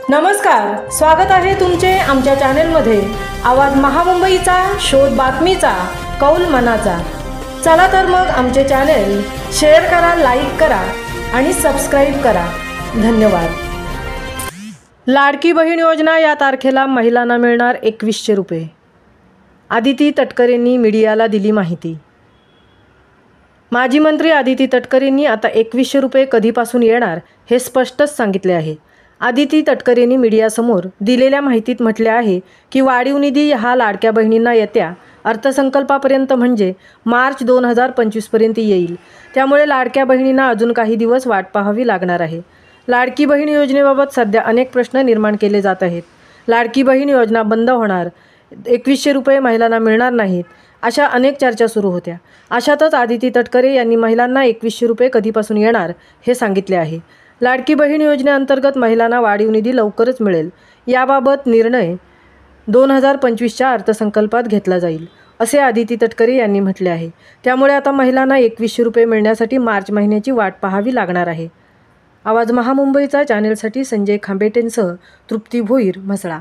नमस्कार, स्वागत आहे तुमचे आमच्या चॅनलमध्ये। आवाज महामुंबईचा, शोध बातमीचा, कौल मनाचा। चला तर मग आमचे चॅनल शेअर करा, लाईक करा आणि सबस्क्राइब करा। धन्यवाद। लाडकी बहीण योजना या तारखेला महिलांना मिळणार 2100 रुपये। आदिती तटकरेंनी मीडियाला दिली माहिती। माजी मंत्री आदिती तटकरेंनी आता 2100 रुपये कधीपासून येणार हे स्पष्टच सांगितले आहे। आदिती तटकरेंनी मीडियासमोर दिलेल्या माहितीत म्हटले आहे की वाढीव निधी हा लाडक्या बहिणींना येत्या अर्थसंकल्पापर्यंत म्हणजे मार्च 2025 पर्यंत येईल। त्यामुळे लाडक्या बहिणींना अजून काही दिवस वाट पाहावी लागणार आहे। लाडकी बहीण योजनेबाबत सध्या अनेक प्रश्न निर्माण केले जात आहेत। लाडकी बहीण योजना बंद होणार, 2100 रुपये महिलांना मिळणार नाहीत, अशा अनेक चर्चा सुरू होत्या। अशातच आदिती तटकरे यांनी महिलांना 2100 रुपये कधीपासून येणार हे सांगितले आहे। लाडकी बहीण योजनेअंतर्गत महिलांना वाढीव निधी लवकरच मिळेल, याबाबत निर्णय 2025च्या अर्थसंकल्पात घेतला जाईल, असे आदिती तटकरे यांनी म्हटले आहे। त्यामुळे आता महिलांना 2100 रुपये मिळण्यासाठी मार्च महिन्याची वाट पाहावी लागणार आहे। आवाज महामुंबईचा चॅनेलसाठी संजय खांबेटेंसह तृप्ती भोईर, म्हसळा।